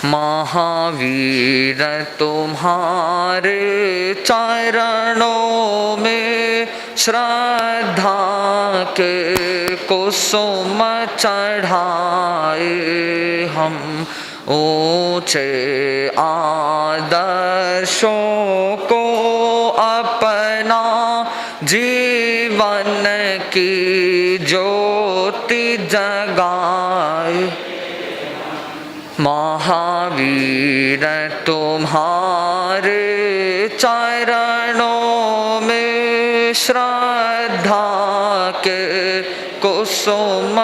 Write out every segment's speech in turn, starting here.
महावीर तुम्हारे चरणों में श्रद्धा के कुसुम चढ़ाए हम। ऊंचे आदर्शों को अपना जीवन की ज्योति जगाए। महावीर तुम्हारे चरणों में श्रद्धा के कुसुम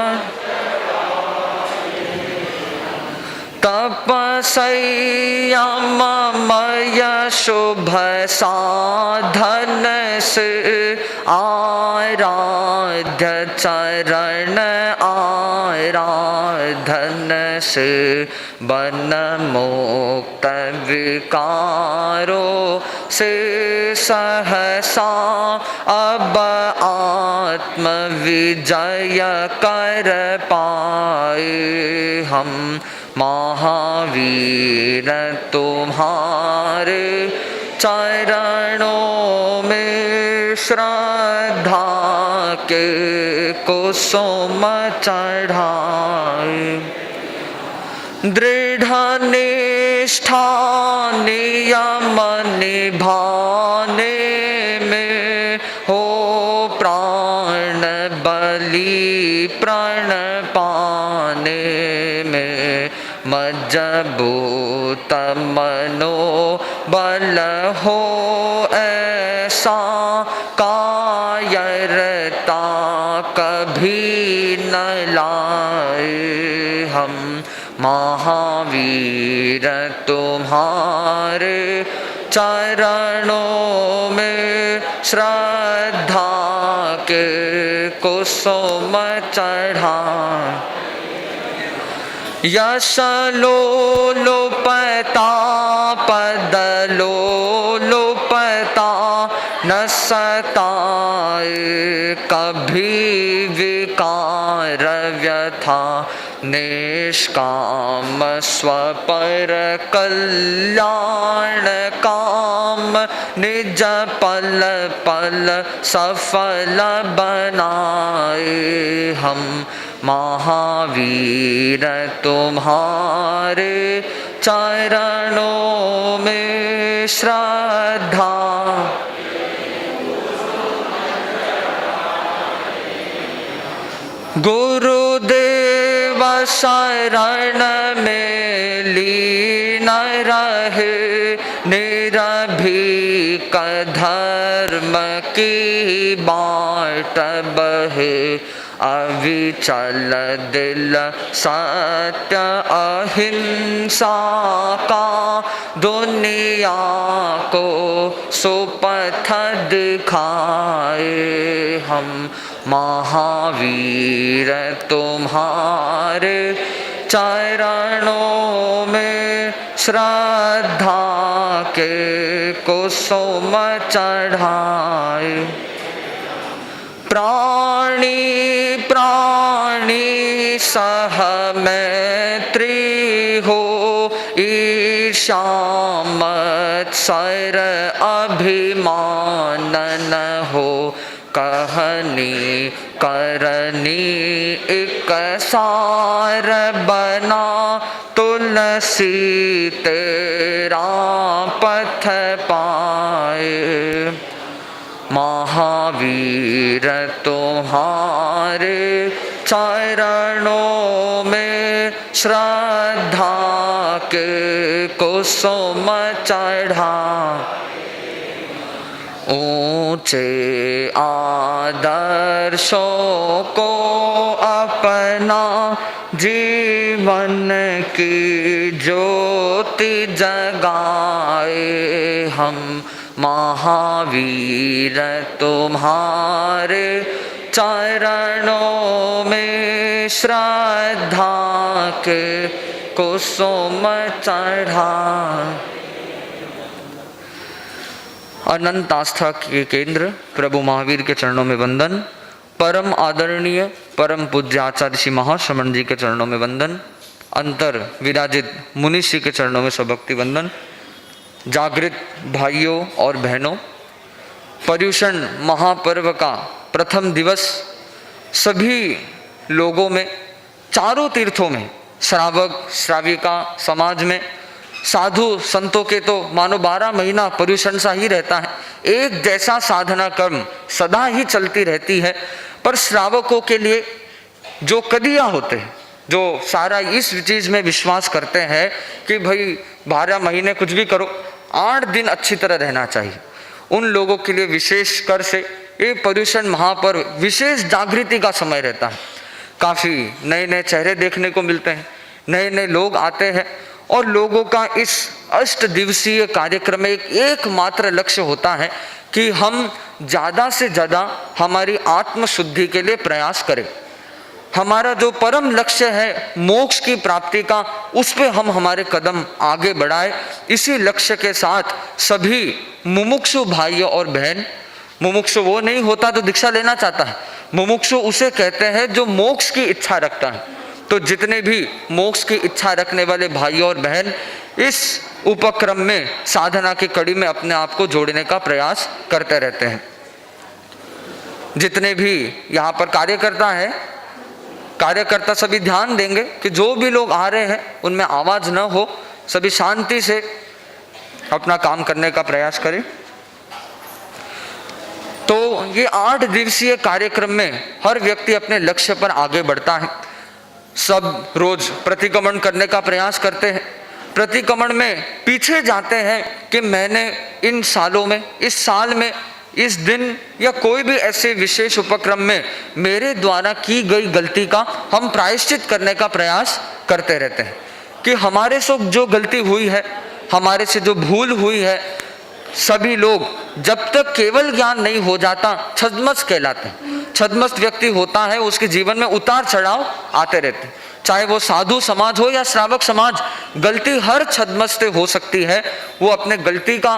तपस्यामय शुभ साधन से आराध्य चरण आराधन से बन मुक्त विकारों से सहसा अब आत्म विजय कर पाए हम। महावीर तुम्हारे चरणों में श्रद्धा के कुसुम चढ़ाए। दृढ़ निष्ठा नियम निभाने में हो प्राण बलि प्रण पाने में मजबूत मनोबल हो ऐसा कायरता कभी न लाए हम। महावीर तुम्हारे चरणों में श्रद्धा के कुसुम चढ़ाए। यश लोलुपता पद लोलुपता न सताए कभी विकार व्यथा। निष्काम स्वपर कल्याण काम निज पल पल सफल बनाए हम। महावीर तुम्हारे चरणों में श्रद्धा गुरुदेव शरण में लीन रहे निरभीक धर्म की बाट बहे। अविचल दिल सत्य अहिंसा का दुनिया को सुपथ दिखाए हम। महावीर तुम्हारे चरणों में श्रद्धा के कुसुम चढ़ाए। प्राणी प्राणी सह मैत्री हो ईर्ष्या मत्सर अभिमान न हो। कहनी करनी एक सार बना तुलसी तेरा पथ पाए। महावीर तुम्हारे चरणों में श्रद्धा के कुसुम चढ़ा। ऊंचे आदर्शों को अपना जीवन की ज्योति जगाए हम। महावीर तुम्हारे चरणों में श्रद्धा के कुसुम चढ़ा। अनंत आस्था के केंद्र प्रभु महावीर के चरणों में वंदन। परम आदरणीय परम पूज्य आचार्य श्री महाश्रमण जी के चरणों में वंदन। अंतर विराजित मुनिषि के चरणों में स्वभक्ति वंदन। जागृत भाइयों और बहनों, पर्युषण महापर्व का प्रथम दिवस सभी लोगों में, चारों तीर्थों में, श्रावक श्राविका समाज में, साधु संतों के तो मानो 12 महीना पर्युषण सा ही रहता है। एक जैसा साधना कर्म सदा ही चलती रहती है। पर श्रावकों के लिए जो कदिया होते हैं, जो सारा इस चीज़ में विश्वास करते हैं कि भाई 12 महीने कुछ भी करो, 8 दिन अच्छी तरह रहना चाहिए, उन लोगों के लिए विशेष कर से ये पर्युषण महापर्व विशेष जागृति का समय रहता है। काफ़ी नए नए चेहरे देखने को मिलते हैं, नए नए लोग आते हैं और लोगों का इस 8 दिवसीय कार्यक्रम में एकमात्र लक्ष्य होता है कि हम ज़्यादा से ज़्यादा हमारी आत्मशुद्धि के लिए प्रयास करें। हमारा जो परम लक्ष्य है मोक्ष की प्राप्ति का, उस पे हम हमारे कदम आगे बढ़ाएं। इसी लक्ष्य के साथ सभी मुमुक्षु भाइयों और बहन, मुमुक्षु वो नहीं होता जो दीक्षा लेना चाहता है, मुमुक्षु उसे कहते हैं जो मोक्ष की इच्छा रखता है। तो जितने भी मोक्ष की इच्छा रखने वाले भाइयों और बहन इस उपक्रम में साधना की कड़ी में अपने आप को जोड़ने का प्रयास करते रहते हैं। जितने भी यहाँ पर कार्यकर्ता सभी ध्यान देंगे कि जो भी लोग आ रहे हैं उनमें आवाज न हो, सभी शांति से अपना काम करने का प्रयास करें। तो ये 8 दिवसीय कार्यक्रम में हर व्यक्ति अपने लक्ष्य पर आगे बढ़ता है। सब रोज प्रतिक्रमण करने का प्रयास करते हैं। प्रतिक्रमण में पीछे जाते हैं कि मैंने इन सालों में, इस साल में, इस दिन या कोई भी ऐसे विशेष उपक्रम में मेरे द्वारा की गई गलती का हम प्रायश्चित करने का प्रयास करते रहते हैं कि हमारे से जो गलती हुई है, हमारे से जो भूल हुई है, सभी लोग जब तक केवल ज्ञान नहीं हो जाता छद्मस्त कहलाते हैं। छद्मस्त व्यक्ति होता है, उसके जीवन में उतार चढ़ाव आते रहते हैं। चाहे वो साधु समाज हो या श्रावक समाज, गलती हर छद्मस्त से हो सकती है। वो अपने गलती का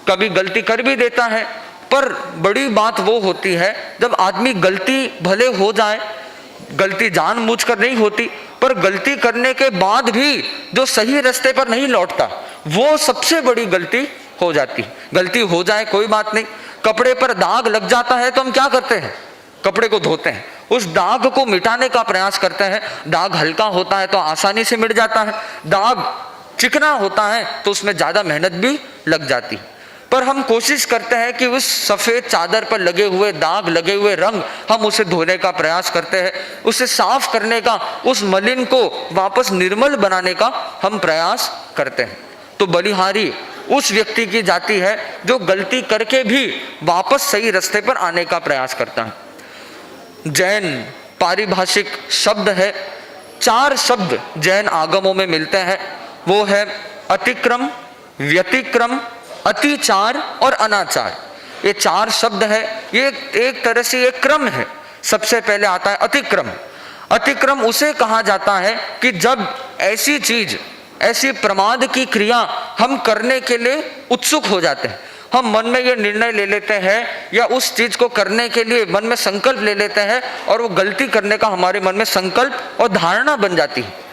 कभी गलती कर भी देता है, पर बड़ी बात वो होती है जब आदमी गलती भले हो जाए, गलती जानबूझकर नहीं होती, पर गलती करने के बाद भी जो सही रास्ते पर नहीं लौटता, वो सबसे बड़ी गलती हो जाती। गलती हो जाए कोई बात नहीं, कपड़े पर दाग लग जाता है तो हम क्या करते हैं, कपड़े को धोते हैं, उस दाग को मिटाने का प्रयास करते हैं। दाग हल्का होता है तो आसानी से मिट जाता है, दाग चिकना होता है तो उसमें ज्यादा मेहनत भी लग जाती है। पर हम कोशिश करते हैं कि उस सफेद चादर पर लगे हुए दाग, लगे हुए रंग, हम उसे धोने का प्रयास करते हैं, उसे साफ करने का, उस मलिन को वापस निर्मल बनाने का हम प्रयास करते हैं। तो बलिहारी उस व्यक्ति की जाति है जो गलती करके भी वापस सही रास्ते पर आने का प्रयास करता है। जैन पारिभाषिक शब्द है, 4 शब्द जैन आगमों में मिलते हैं, वो है अतिक्रम, व्यतिक्रम, अतिचार और अनाचार। ये 4 शब्द है, ये एक तरह से एक क्रम है। सबसे पहले आता है अतिक्रम। अतिक्रम उसे कहा जाता है कि जब ऐसी चीज, ऐसी प्रमाद की क्रिया हम करने के लिए उत्सुक हो जाते हैं, हम मन में ये निर्णय ले लेते हैं या उस चीज को करने के लिए मन में संकल्प ले लेते हैं और वो गलती करने का हमारे मन में संकल्प और धारणा बन जाती है।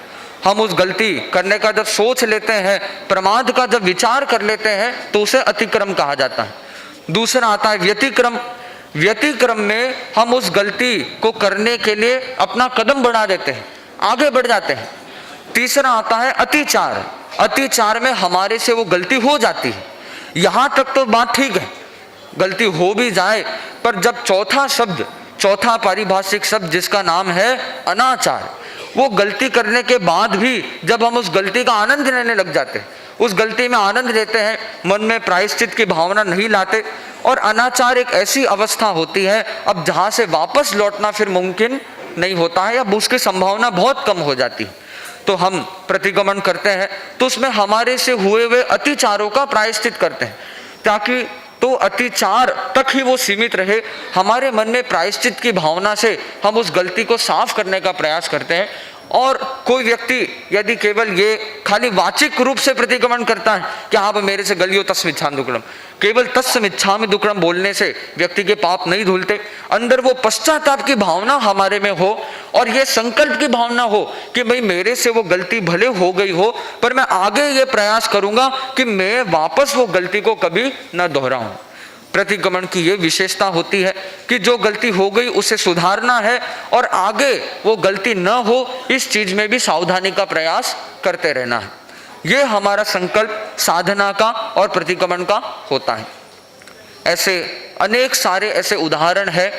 हम उस गलती करने का जब सोच लेते हैं, प्रमाद का जब विचार कर लेते हैं, तो उसे अतिक्रम कहा जाता है। दूसरा आता है व्यतिक्रम। व्यतिक्रम में हम उस गलती को करने के लिए अपना कदम बढ़ा देते हैं, आगे बढ़ जाते हैं। तीसरा आता है अतिचार। अतिचार में हमारे से वो गलती हो जाती है, यहां तक तो बात ठीक है, गलती हो भी जाए, पर जब चौथा पारिभाषिक शब्द जिसका नाम है अनाचार, वो गलती करने के बाद भी जब हम उस गलती का आनंद लेने लग जाते हैं, उस गलती में आनंद लेते हैं, मन में प्रायश्चित की भावना नहीं लाते, और अनाचार एक ऐसी अवस्था होती है अब जहां से वापस लौटना फिर मुमकिन नहीं होता है या उसकी संभावना बहुत कम हो जाती है। तो हम प्रतिक्रमण करते हैं तो उसमें हमारे से हुए हुए अतिचारों का प्रायश्चित करते हैं, ताकि तो अतिचार तक ही वो सीमित रहे। हमारे मन में प्रायश्चित की भावना से हम उस गलती को साफ करने का प्रयास करते हैं और कोई व्यक्ति यदि केवल ये खाली वाचिक रूप से प्रतिक्रमण करता है कि हाँ मेरे से गलियो तस्मिच्छामि दुक्कडम, केवल तस्मिच्छामि दुक्कडम बोलने से व्यक्ति के पाप नहीं धुलते। अंदर वो पश्चाताप की भावना हमारे में हो और ये संकल्प की भावना हो कि भाई मेरे से वो गलती भले हो गई हो, पर मैं आगे ये प्रयास करूंगा कि मैं वापस वो गलती को कभी न दोहराऊं। प्रतिक्रमण की ये विशेषता होती है कि जो गलती हो गई उसे सुधारना है और आगे वो गलती न हो इस चीज में भी सावधानी का प्रयास करते रहना है। ये हमारा संकल्प साधना का और प्रतिक्रमण का होता है। ऐसे अनेक सारे ऐसे उदाहरण है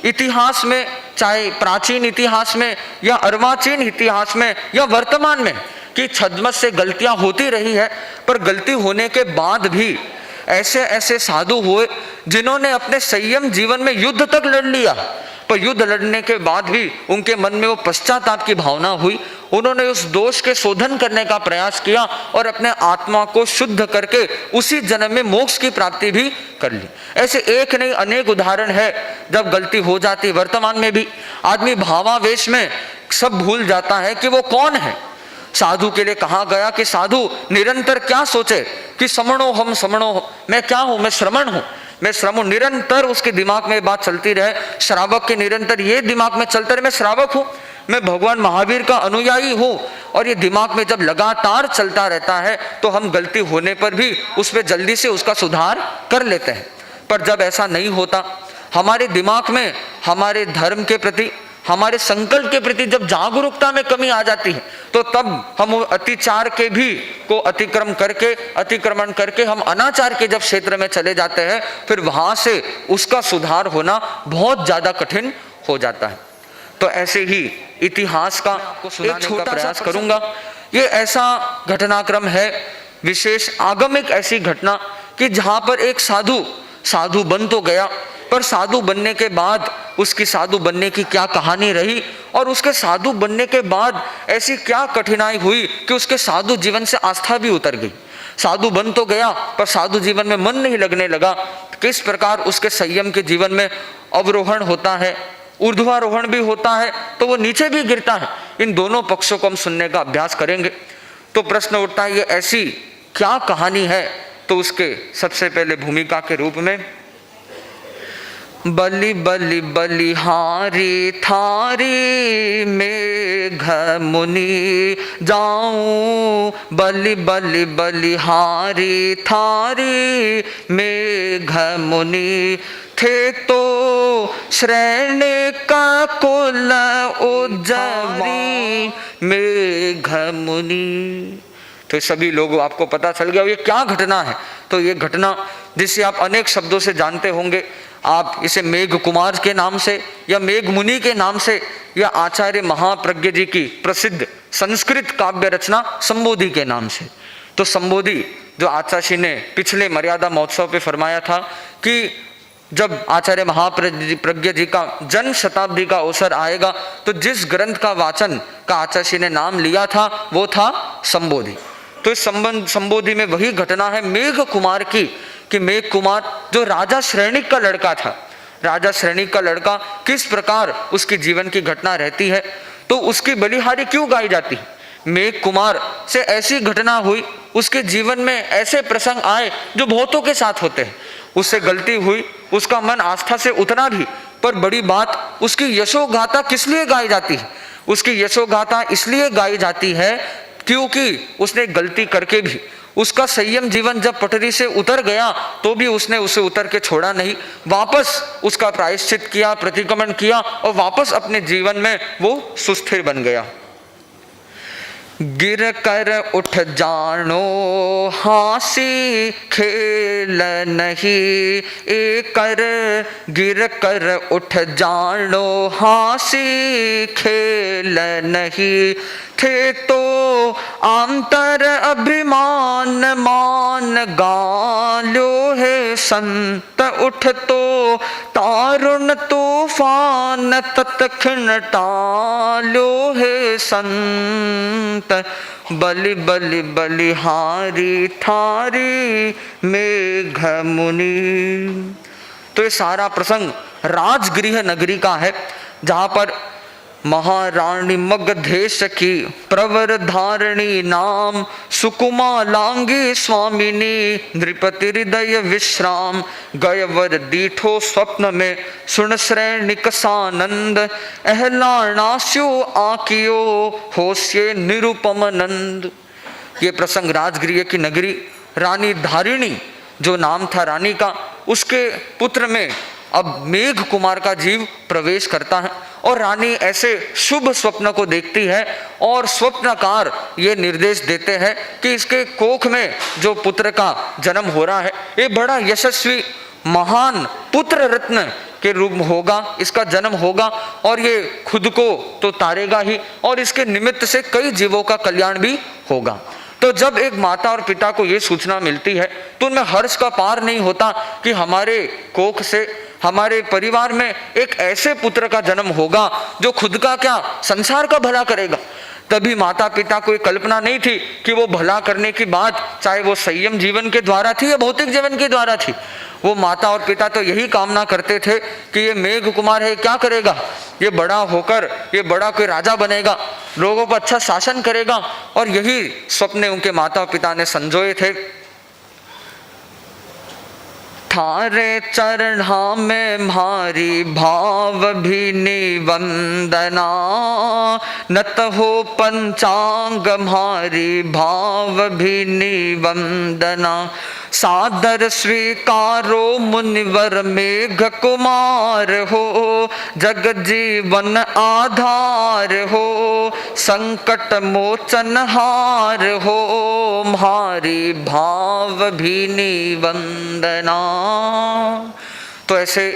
इतिहास में, चाहे प्राचीन इतिहास में या अर्वाचीन इतिहास में या वर्तमान में, कि छद्म से गलतियां होती रही है, पर गलती होने के बाद भी ऐसे ऐसे साधु हुए जिन्होंने अपने संयम जीवन में युद्ध तक लड़ लिया, पर युद्ध लड़ने के बाद भी उनके मन में वो पश्चाताप की भावना हुई। उन्होंने उस दोष के शोधन करने का प्रयास किया और अपने आत्मा को शुद्ध करके उसी जन्म में मोक्ष की प्राप्ति भी कर ली। ऐसे एक नहीं अनेक उदाहरण है जब गलती हो जाती। वर्तमान में भी आदमी भावावेश में सब भूल जाता है कि वो कौन है। साधु के लिए कहा गया कि साधु निरंतर क्या सोचे कि समणो हम समणो, मैं क्या हूं, मैं श्रमण हूं, मैं श्रमण, निरंतर उसके दिमाग में बात चलती रहे। श्रावक के निरंतर ये दिमाग में चलता रहे मैं श्रावक हूं, मैं भगवान महावीर का अनुयायी हूं, और ये दिमाग में जब लगातार चलता रहता है तो हम गलती होने पर भी उसमें जल्दी से उसका सुधार कर लेते हैं। पर जब ऐसा नहीं होता, हमारे दिमाग में हमारे धर्म के प्रति, हमारे संकल्प के प्रति जब जागरूकता में कमी आ जाती है, तो तब हम अतिचार के भी को अतिक्रमण करके हम अनाचार के जब क्षेत्र में चले जाते हैं, फिर वहां से उसका सुधार होना बहुत ज्यादा कठिन हो जाता है। तो ऐसे ही इतिहास का एक छोटा प्रयास करूंगा। ये ऐसा घटनाक्रम है, विशेष आगमिक ऐसी घटना कि जहां पर एक साधु बन तो गया, पर साधु बनने के बाद उसकी साधु बनने की क्या कहानी रही और उसके साधु बनने के बाद ऐसी क्या कठिनाई हुई कि उसके साधु जीवन से आस्था भी उतर गई। साधु बन तो गया पर साधु जीवन में मन नहीं लगने लगा। किस प्रकार उसके संयम के जीवन में अवरोहण होता है, ऊर्ध्वारोहण भी होता है, तो वो नीचे भी गिरता है। इन दोनों पक्षों को हम सुनने का अभ्यास करेंगे। तो प्रश्न उठता है ये ऐसी क्या कहानी है। तो उसके सबसे पहले भूमिका के रूप में बलि बलि बलिहारी थारी मेघ मुनि जाऊं, बलि बलि बलिहारी थारी मेघ मुनि, थे तो श्रेणी का कुल उज्जवली मेघ मुनि। तो सभी लोग आपको पता चल गया ये क्या घटना है। तो ये घटना जिसे आप अनेक शब्दों से जानते होंगे, आप इसे मेघ कुमार के नाम से या मेघ मुनि के नाम से, या आचार्य महाप्रज्ञ जी की प्रसिद्ध संस्कृत काव्य रचना संबोधि के नाम से। तो संबोधि जो आचार्य ने पिछले मर्यादा महोत्सव पे फरमाया था कि जब आचार्य महाप्रज्ञ जी का जन्म शताब्दी का अवसर आएगा तो जिस ग्रंथ का वाचन का आचार्य ने नाम लिया था वो था संबोधि। तो इस संबोधि में वही घटना है मेघ कुमार की, कि मेघ कुमार जो राजा श्रेणिक का लड़का था, राजा श्रेणिक का लड़का किस प्रकार उसकी जीवन की घटना रहती है, तो उसकी बलिहारी क्यों गाई जाती है। मेघ कुमार से ऐसी घटना हुई, उसके जीवन में ऐसे प्रसंग आए जो बहुतों के साथ होते हैं। उससे गलती हुई, उसका मन आस्था से उतना भी, पर बड़ी बात उसकी यशोगाथा किस लिए गाई जाती है। उसकी यशोगाथा इसलिए गाई जाती है क्योंकि उसने गलती करके भी उसका संयम जीवन जब पटरी से उतर गया तो भी उसने उसे उतर के छोड़ा नहीं, वापस उसका प्रायश्चित किया, प्रतिक्रमण किया और वापस अपने जीवन में वो सुस्थिर बन गया। गिर कर उठ जानो हासी खेल नहीं, एकर गिर कर उठ जानो हासी खेल नहीं, थे तो आंतर अभिमान मान गालो है संत, उठ तो तारुण तूफान तत्क्षण टालो है संत, बलि बलि बलिहारी थारी मेघ मुनि। तो ये सारा प्रसंग राजगृह नगरी का है, जहाँ पर महारानी मगधेश की प्रवर धारणी नाम, सुकुमा लांगी स्वामिनी नृपति हृदय विश्राम। गय वर दीठो स्वप्न में सुन श्रेणिक सानंद, अहलाणास्यो आकियो होस्ये निरुपम नंद। ये प्रसंग राजगृह की नगरी रानी धारिणी, जो नाम था रानी का, उसके पुत्र में अब मेघ कुमार का जीव प्रवेश करता है। और रानी ऐसे शुभ स्वप्न को देखती है और स्वप्नकार ये निर्देश देते हैं कि इसके कोख में जो पुत्र का जन्म हो रहा है, ये बड़ा यशस्वी महान पुत्र रत्न के रूप में होगा, इसका जन्म होगा और ये खुद को तो तारेगा ही और इसके निमित्त से कई जीवों का कल्याण भी होगा। तो जब एक माता और पिता को ये सूचना मिलती है तो उनमें हर्ष का पार नहीं होता कि हमारे कोख से, हमारे परिवार में एक ऐसे पुत्र का जन्म होगा जो खुद का क्या, संसार का भला करेगा। तभी माता पिता को ये कल्पना नहीं थी कि वो भला करने की बात चाहे वो संयम जीवन के द्वारा थी या भौतिक जीवन के द्वारा थी। वो माता और पिता तो यही कामना करते थे कि ये मेघ कुमार है, क्या करेगा, ये बड़ा होकर ये बड़ा कोई राजा बनेगा, लोगों पर अच्छा शासन करेगा। और यही सपने उनके माता पिता ने संजोए थे। थारे चरणा में म्हारी भाव भी निवंदना, नत हो पंचांग म्हारी भाव भी निवंदना। सादर स्वीकारो मुनिवर मेघ कुमार हो, जग जीवन आधार हो, संकट मोचन हार हो, म्हारी भाव भी निवंदना। तो ऐसे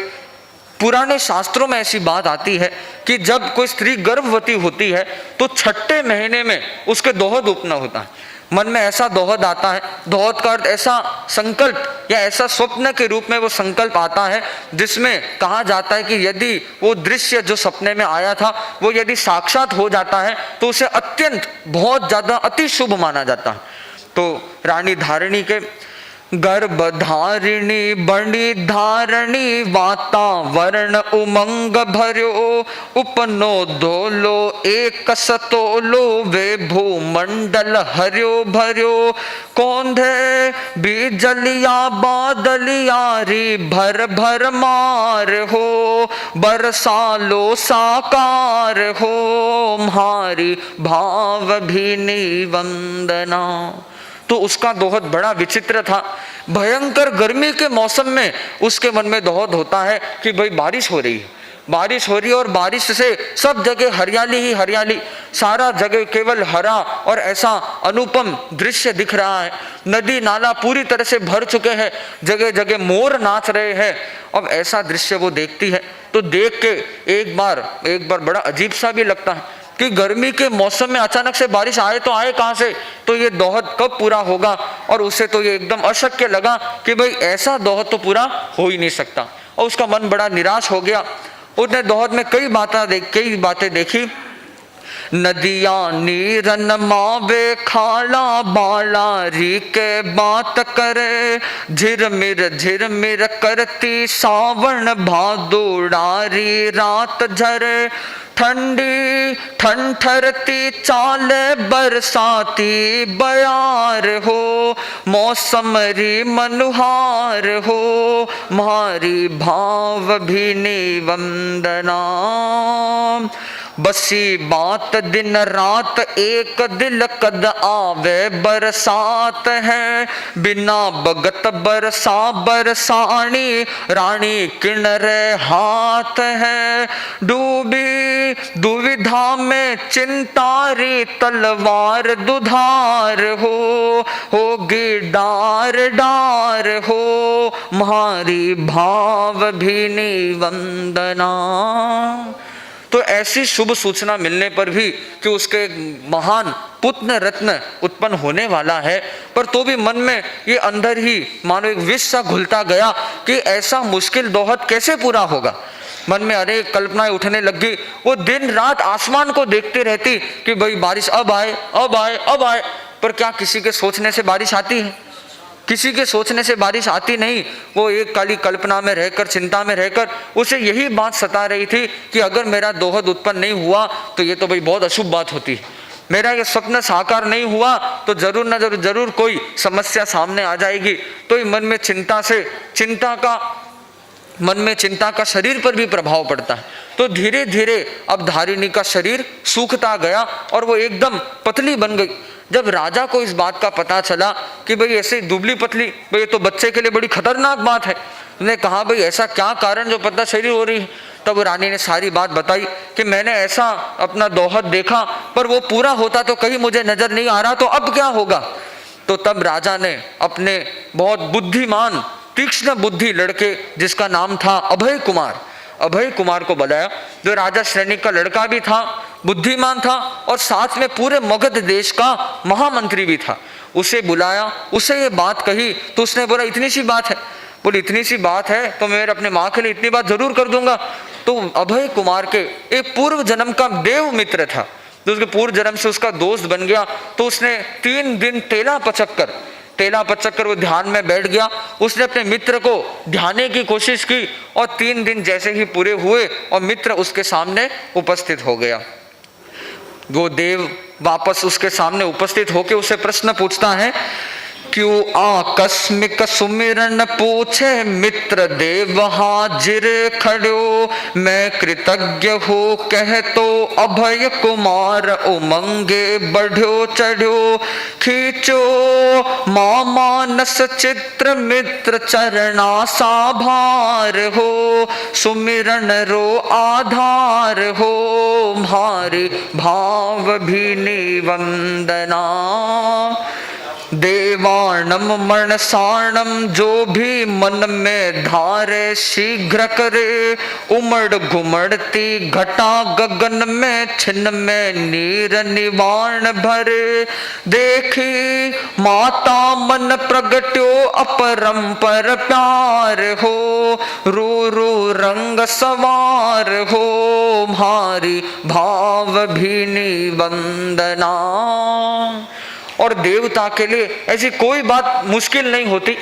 पुराने शास्त्रों में ऐसी बात आती है कि जब कोई स्त्री गर्भवती होती है तो छठे महीने में उसके दोहद उपना होता है। मन में ऐसा दोहद आता है, दोहद का अर्थ ऐसा संकल्प या ऐसा स्वप्न के रूप में वो संकल्प आता है जिसमें कहा जाता है कि यदि वो दृश्य जो सपने में आया था वो यदि साक्षात हो जाता है तो उसे अत्यंत बहुत ज्यादा अति शुभ माना जाता है। तो रानी धारिणी के गर्भ धारिणी बड़ी धारणी, वातावरण उमंग भर्यो, उपनो धोलो एक सतोलो, वे भूमंडल हर्यो भर्यो। कौंधे बीजलिया बादलियारी भर भर मार हो, बरसालो साकार हो, म्हारी भाव भी निवंदना। तो उसका दोहद बड़ा विचित्र था। भयंकर गर्मी के मौसम में उसके मन में दोहद होता है कि भाई बारिश हो रही है, बारिश हो रही है और बारिश से सब जगह हरियाली ही हरियाली, सारा जगह केवल हरा और ऐसा अनुपम दृश्य दिख रहा है। नदी नाला पूरी तरह से भर चुके हैं, जगह जगह मोर नाच रहे हैं। अब ऐसा दृश्य वो देखती है तो देख के एक बार बड़ा अजीब सा भी लगता है कि गर्मी के मौसम में अचानक से बारिश आए तो आए कहां से, तो ये दोहद कब पूरा होगा। और उसे तो ये एकदम अशक्य लगा कि भाई ऐसा दोहद तो पूरा हो ही नहीं सकता और उसका मन बड़ा निराश हो गया। उसने दोहद में कई बातें देखी। नदिया नीरन मावे खाला बाला री के बात करे, झिरमिर करती सावन भादुड़ारी रात झरे। ठंडी ठंठरती चाले बरसाती बयार हो, मौसम री मनुहार हो, म्हारी भाव भी निवंदना। बसी बात दिन रात एक दिल कद आवे बरसात है, बिना बगत बरसानी रानी किनरे हाथ है। डूबी दुविधा में चिंतारी तलवार दुधार हो, होगी डार हो, म्हारी भाव भी निवंदना। तो ऐसी शुभ सूचना मिलने पर भी कि उसके महान पुत्र रत्न उत्पन्न होने वाला है, पर तो भी मन में ये अंदर ही मानो एक विष सा घुलता गया कि ऐसा मुश्किल दोहद कैसे पूरा होगा। मन में अनेक कल्पनाएं उठने लग गई। वो दिन रात आसमान को देखते रहती कि भाई बारिश अब आए, पर क्या किसी के सोचने से बारिश आती है? किसी के सोचने से बारिश आती नहीं, वो एक काली कल्पना में रहकर, चिंता में रहकर उसे यही बात सता रही थी कि अगर मेरा दोहद उत्पन्न नहीं हुआ तो ये तो भाई बहुत अशुभ बात होती है, मेरा ये स्वप्न साकार नहीं हुआ तो जरूर न जरूर कोई समस्या सामने आ जाएगी। तो मन में चिंता का शरीर पर भी प्रभाव पड़ता है। तो धीरे धीरे अब धारिणी का शरीर सूखता गया और वो एकदम पतली बन गई। जब राजा को इस बात का पता चला कि भाई ऐसे दुबली पतली, भाई ये तो बच्चे के लिए बड़ी खतरनाक बात है, उसने कहा भाई ऐसा क्या कारण जो पतला शरीर हो रही है। तब रानी ने सारी बात बताई कि मैंने ऐसा अपना दोहद देखा पर वो पूरा होता तो कहीं मुझे नजर नहीं आ रहा, तो अब क्या होगा। तो तब राजा ने अपने बहुत बुद्धिमान तीक्ष्ण बुद्धि लड़के जिसका नाम था अभय कुमार को बुलाया, जो राजा श्रेणी का लड़का भी था, बुद्धिमान था और साथ में पूरे मगध देश का महामंत्री भी था। उसे बुलाया, उसे ये बात कही तो उसने बोला इतनी सी बात है, बोली इतनी सी बात है तो मैं अपने माँ के लिए इतनी बात जरूर कर दूंगा। तो अभय कुमार के एक पूर्व जन्म का देव मित्र था, जो उसके पूर्व जन्म से उसका दोस्त बन गया। तो उसने 3 दिन तेला पचक कर वो ध्यान में बैठ गया। उसने अपने मित्र को ध्याने की कोशिश की और 3 दिन जैसे ही पूरे हुए और मित्र उसके सामने उपस्थित हो गया। वो देव वापस उसके सामने उपस्थित होकर उसे प्रश्न पूछता है, क्यों आकस्मिक सुमिरन पूछे मित्र देव हाजिर खड़ो, मैं कृतज्ञ हो कह तो अभय कुमार उमंगे बढ़ो चढ़ो, खींचो मानस चित्र मित्र चरणा साभार हो, सुमिरन रो आधार हो, भारी भाव भी निवंदना, देवाणम मणसाणम जो भी मन में धारे शीघ्र करे, उमड़ घुमड़ती घटा गगन में छिन्न में नीर निवाण भरे, देखी माता मन प्रगट्यो अपरंपर प्यार हो, रो रो रंग सवार हो, भारी भाव भी निवंदना। और देवता के लिए ऐसी कोई बात मुश्किल नहीं होती।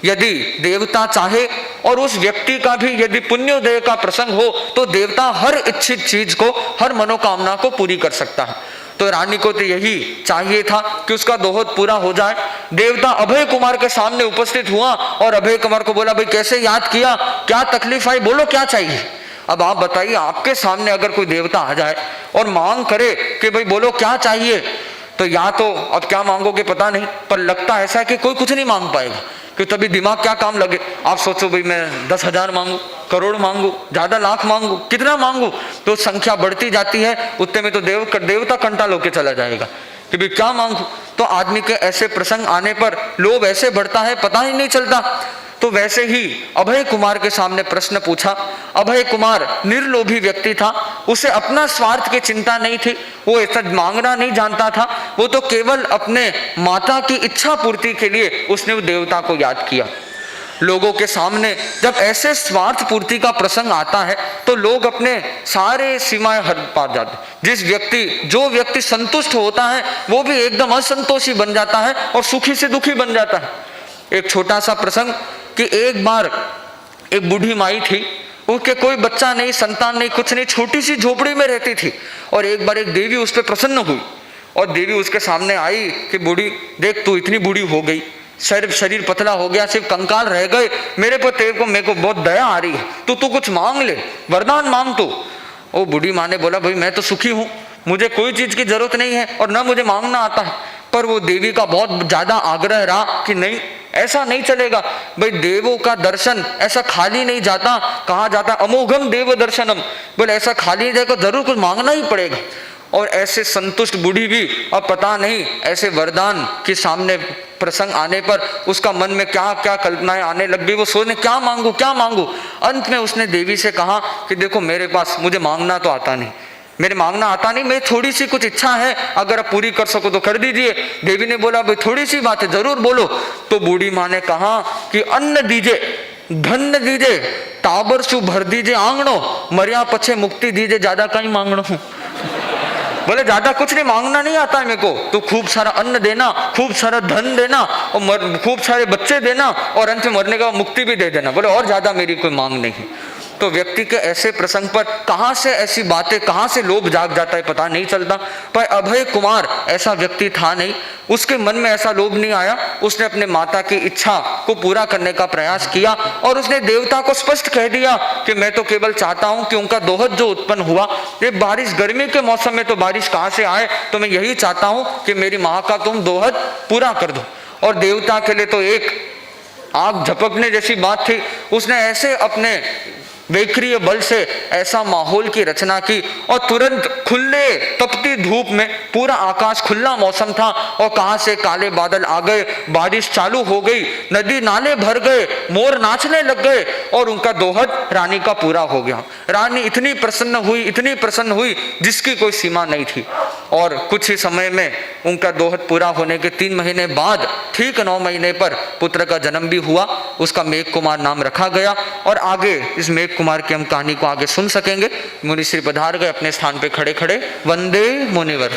यदि देवता चाहे और उस व्यक्ति का भी यदि पुण्योदय का प्रसंग हो तो देवता हर इच्छित चीज को, हर मनोकामना को पूरी कर सकता है। तो रानी को तो यही चाहिए था कि उसका दोहद पूरा हो जाए। देवता अभय कुमार के सामने उपस्थित हुआ और अभय कुमार को बोला, भाई कैसे याद किया, क्या तकलीफ आई, बोलो क्या चाहिए। अब आप बताइए, आपके सामने अगर कोई देवता आ जाए और मांग करे कि भाई बोलो क्या चाहिए, तो या तो अब क्या मांगोगे पता नहीं, पर लगता ऐसा है कि कोई कुछ नहीं मांग पाएगा, कि तभी दिमाग क्या काम लगे। आप सोचो भाई मैं 10,000 मांगू, करोड़ मांगू, ज्यादा लाख मांगू, कितना मांगू, तो संख्या बढ़ती जाती है, उतने में तो देवता कंटाल होके चला जाएगा कि भाई क्या मांगू। तो आदमी के ऐसे प्रसंग आने पर लोभ ऐसे बढ़ता है, पता ही नहीं चलता। तो वैसे ही अभय कुमार के सामने प्रश्न पूछा। अभय कुमार निर्लोभी व्यक्ति था, उसे अपना स्वार्थ की चिंता नहीं थी, वो ऐसा मांगना नहीं जानता था, वो तो केवल अपने माता की इच्छा पूर्ति के लिए उसने वो देवता को याद किया। लोगों के सामने जब ऐसे स्वार्थ पूर्ति का प्रसंग आता है तो लोग अपने सारे सीमाएं हद पार जाते। जो व्यक्ति संतुष्ट होता है वो भी एकदम असंतोषी बन जाता है और सुखी से दुखी बन जाता है। एक छोटा सा प्रसंग कि एक बार एक बूढ़ी माई थी, उसके कोई बच्चा नहीं, संतान नहीं, कुछ नहीं, छोटी सी झोपड़ी में रहती थी। और एक बार एक देवी उस पर प्रसन्न हुई और देवी उसके सामने आई कि बूढ़ी देख, तू इतनी बूढ़ी हो गई, शरीर पतला हो गया, सिर्फ कंकाल रह गए, मेरे को बहुत दया आ रही है, तो तू कुछ मांग ले, वरदान मांग। तो वो बूढ़ी माँ ने बोला, भाई मैं तो सुखी हूँ, मुझे कोई चीज की जरूरत नहीं है और न मुझे मांगना आता है। पर वो देवी का बहुत ज्यादा आग्रह रहा कि नहीं, ऐसा नहीं चलेगा भाई, देवों का दर्शन ऐसा खाली नहीं जाता, कहा जाता अमोघम देव दर्शनम, बोले ऐसा खाली नहीं जाएगा, जरूर कुछ मांगना ही पड़ेगा। और ऐसे संतुष्ट बूढ़ी भी अब पता नहीं ऐसे वरदान के सामने प्रसंग आने पर उसका मन में क्या क्या कल्पनाएं आने लग गई, वो सोचने क्या मांगू। अंत में उसने देवी से कहा कि देखो मेरे पास, मुझे मांगना तो आता नहीं, मेरी थोड़ी सी कुछ इच्छा है, अगर आप पूरी कर सको तो कर दीजिए। देवी ने बोला, भाई थोड़ी सी बात है, जरूर बोलो। तो बूढ़ी माँ ने कहा कि अन्न दीजिए, धन दीजिए, टाबर सु भर दीजिए आंगणो, मरिया पछे मुक्ति दीजिए, ज्यादा कहीं मांगणो। बोले ज्यादा कुछ नहीं मांगना नहीं आता है मेरे को, तो खूब सारा अन्न देना, खूब सारा धन देना और खूब सारे बच्चे देना और अंत में मरने का मुक्ति भी दे देना। बोले और ज्यादा मेरी कोई मांग नहीं। तो व्यक्ति के ऐसे प्रसंग पर कहां से ऐसी बातें, कहां से लोभ जाग जाता है पता नहीं चलता। पर अभय कुमार ऐसा व्यक्ति था नहीं, उसके मन में ऐसा लोभ नहीं आया। उसने अपने माता की इच्छा को पूरा करने का प्रयास किया और उसने देवता को स्पष्ट कह दिया कि मैं तो केवल चाहता हूं कि उनका दोहत जो उत्पन्न हुआ, ये बारिश, गर्मी के मौसम में तो बारिश कहां से आए, तो मैं यही चाहता हूं कि मेरी माँ का तुम दोहत पूरा कर दो। और देवता के लिए तो एक आग झपकने जैसी बात थी। उसने ऐसे अपने वैक्रिय बल से ऐसा माहौल की रचना की और तुरंत खुले तपती धूप में, पूरा आकाश खुला मौसम था और कहां से काले बादल आ गए, बारिश चालू हो गई, नदी नाले भर गए, मोर नाचने लग गए और उनका दोहत रानी का पूरा हो गया। रानी इतनी प्रसन्न हुई, इतनी प्रसन्न हुई जिसकी कोई सीमा नहीं थी। और कुछ ही समय में उनका दोहत पूरा होने के 3 महीने बाद, ठीक 9 महीने पर पुत्र का जन्म भी हुआ। उसका मेघ कुमार नाम रखा गया। और आगे इस मेघ कुमार की हम कहानी को आगे सुन सकेंगे। मुनि श्री पधार गए अपने स्थान पे खड़े खड़े। वंदे मुनिवर।